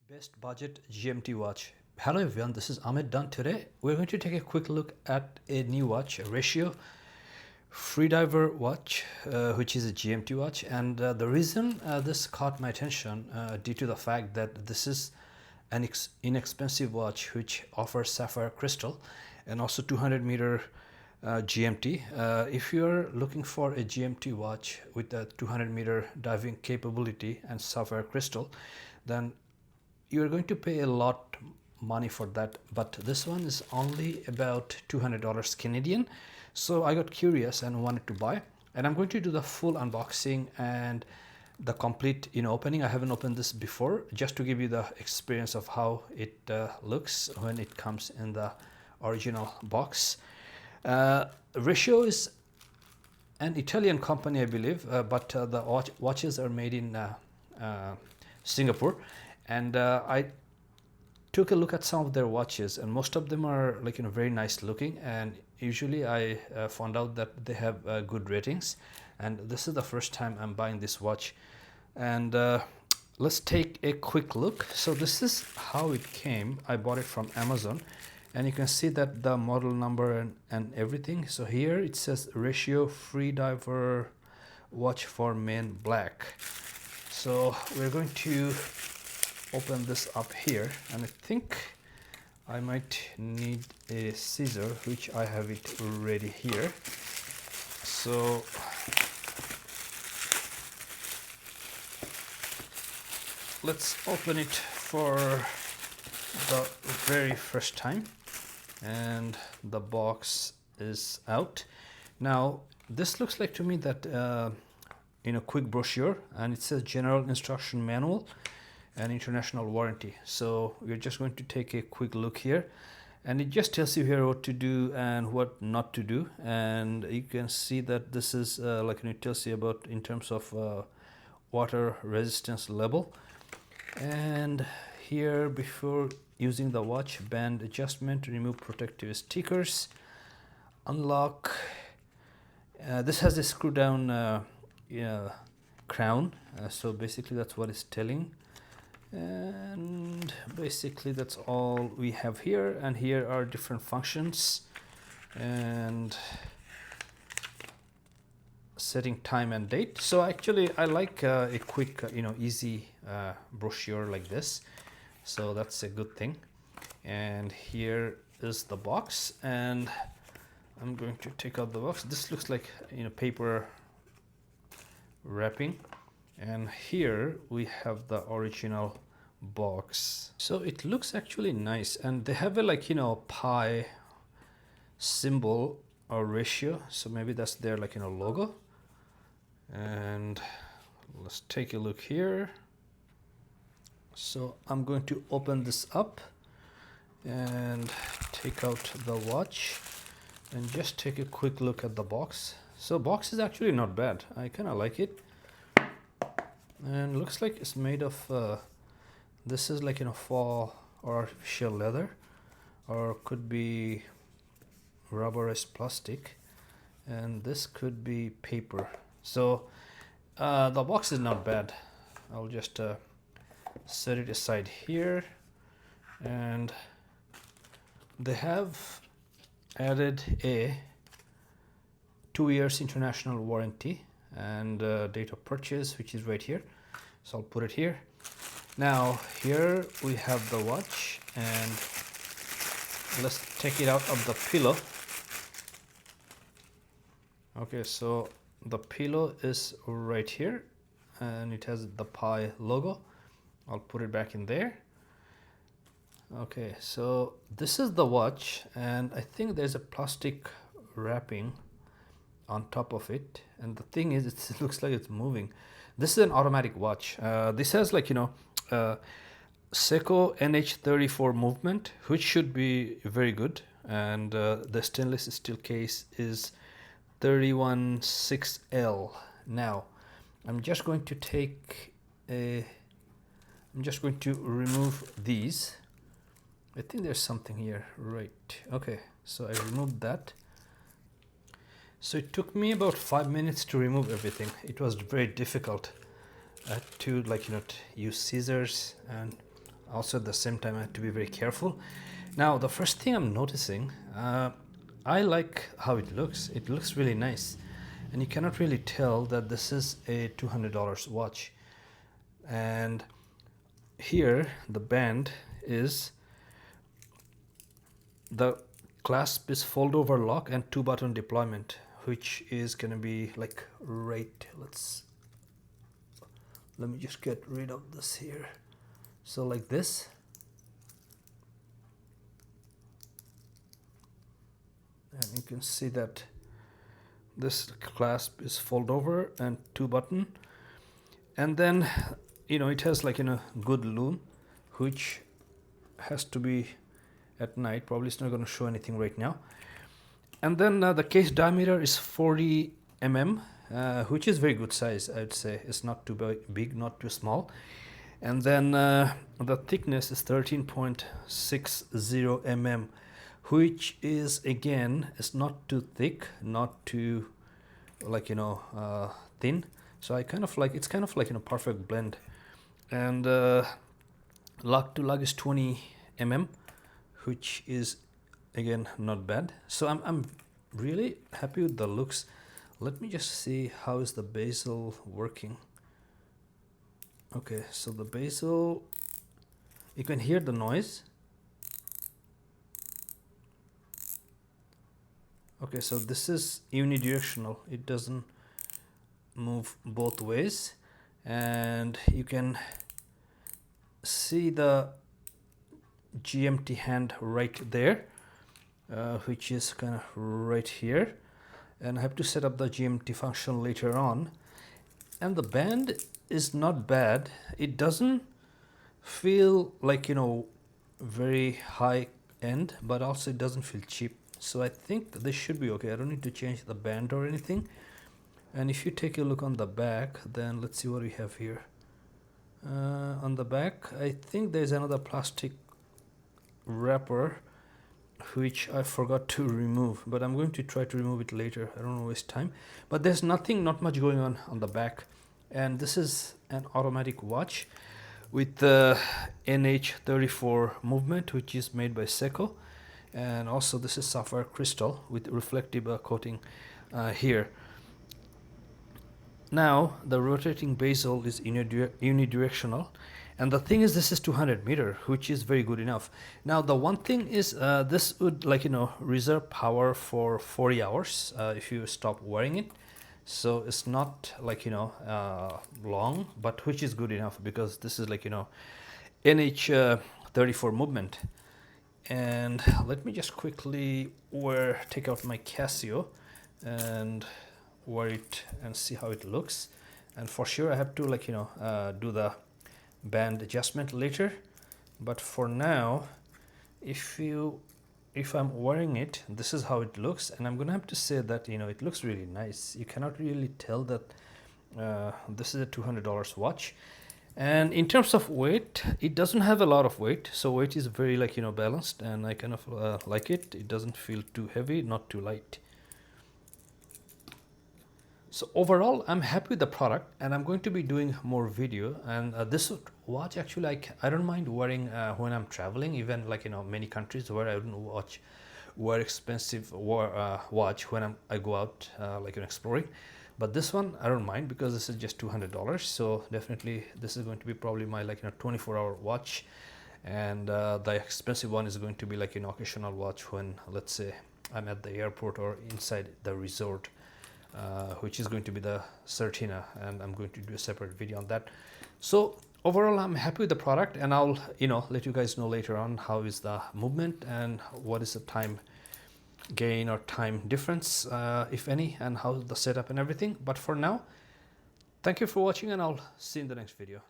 Best budget GMT watch. Hello everyone, this is Ahmed Dunn. Today we're going to take a quick look at a new watch, a RATIO FreeDiver watch, which is a GMT watch. And the reason this caught my attention due to the fact that this is an inexpensive watch which offers Sapphire Crystal and also 200-meter GMT. If you're looking for a GMT watch with a 200-meter diving capability and Sapphire Crystal, then you're going to pay a lot money for that, but this one is only about $200 Canadian. So I got curious and wanted to buy, and I'm going to do the full unboxing and the complete opening. I haven't opened this before, just to give you the experience of how it looks when it comes in the original box. RATIO is an Italian company, I believe, but the watches are made in Singapore. And I took a look at some of their watches, and most of them are very nice looking, and usually I found out that they have good ratings, and this is the first time I'm buying this watch. And let's take a quick look. So this is how it came. I bought it from Amazon, and you can see that the model number and everything. So here it says RATIO FreeDiver Watch for Men Black. So we're going to open this up here, and I think I might need a scissor, which I have it ready here. So let's open it for the very first time, and the box is out. Now this looks like to me that quick brochure, and it says general instruction manual and international warranty. So we're just going to take a quick look here, and it just tells you here what to do and what not to do. And you can see that this is it tells you about in terms of water resistance level. And here, before using the watch, band adjustment, remove protective stickers, unlock. This has a screw down crown, so basically that's what it's telling. And basically that's all we have here, and here are different functions and setting time and date. So actually I like a quick easy brochure like this, so that's a good thing. And here is the box, and I'm going to take out the box. This looks like paper wrapping. And here we have the original box. So it looks actually nice, and they have a pi symbol or RATIO, so maybe that's their logo. And let's take a look here. So I'm going to open this up and take out the watch and just take a quick look at the box. So box is actually not bad. I kind of like it. And looks like it's made of this is faux or artificial leather, or could be rubberized plastic, and this could be paper. So the box is not bad. I'll just set it aside here, and they have added a 2 years international warranty and date of purchase, which is right here. So I'll put it here. Now here we have the watch, and let's take it out of the pillow. Okay, so the pillow is right here, and it has the Pi logo. I'll put it back in there. Okay, so this is the watch, and I think there's a plastic wrapping on top of it, and the thing is, it looks like it's moving. This is an automatic watch. This has Seiko NH34 movement, which should be very good, and the stainless steel case is 316L. Now I'm just going to remove these. I think there's something here, right? Okay, so I removed that. So it took me about 5 minutes to remove everything. It was very difficult to use scissors, and also at the same time I have to be very careful. Now the first thing I'm noticing, I like how it looks. It looks really nice, and you cannot really tell that this is a $200 watch. And here the band is, the clasp is fold over lock and 2-button deployment, which is gonna be like right, let me just get rid of this here. So like this, and you can see that this clasp is fold over and 2-button, and then it has like good lume, which has to be at night. Probably it's not going to show anything right now. And then the case diameter is 40 mm, which is very good size, I would say. It's not too big, not too small. And then the thickness is 13.60 mm, which is, again, it's not too thick, not too thin. So I kind of like, it's kind of like a perfect blend. And lug to lug is 20 mm, which is again not bad. So I'm really happy with the looks. Let me just see how is the bezel working. Okay, so the bezel, you can hear the noise. Okay, so this is unidirectional, it doesn't move both ways, and you can see the GMT hand right there, which is kind of right here, and I have to set up the GMT function later on. And the band is not bad. It doesn't feel like very high end, but also it doesn't feel cheap. So I think this should be okay. I don't need to change the band or anything. And if you take a look on the back, then let's see what we have here. On the back, I think there's another plastic wrapper which I forgot to remove, but I'm going to try to remove it later. I don't want to waste time. But there's not much going on the back. And this is an automatic watch with the NH34 movement, which is made by Seiko. And also this is Sapphire Crystal with reflective coating here. Now the rotating bezel is unidirectional, and the thing is, this is 200 meter, which is very good enough. Now the one thing is, this would reserve power for 40 hours if you stop wearing it. So it's not long, but which is good enough, because this is NH34 movement. And let me just quickly take out my Casio and wear it and see how it looks. And for sure I have to do the band adjustment later, but for now, if I'm wearing it, this is how it looks. And I'm gonna have to say that it looks really nice. You cannot really tell that this is a $200 watch. And in terms of weight, it doesn't have a lot of weight, so weight is very balanced, and I kind of like it. It doesn't feel too heavy, not too light. So overall, I'm happy with the product, and I'm going to be doing more video. And this watch, actually, I don't mind wearing when I'm traveling, even many countries where I wouldn't wear expensive watch when I go out exploring. But this one I don't mind, because this is just $200. So definitely this is going to be probably my 24-hour watch, and the expensive one is going to be an occasional watch when, let's say, I'm at the airport or inside the resort. Which is going to be the Certina, and I'm going to do a separate video on that. So overall, I'm happy with the product, and I'll let you guys know later on how is the movement and what is the time gain or time difference, if any, and how the setup and everything. But for now, thank you for watching, and I'll see you in the next video.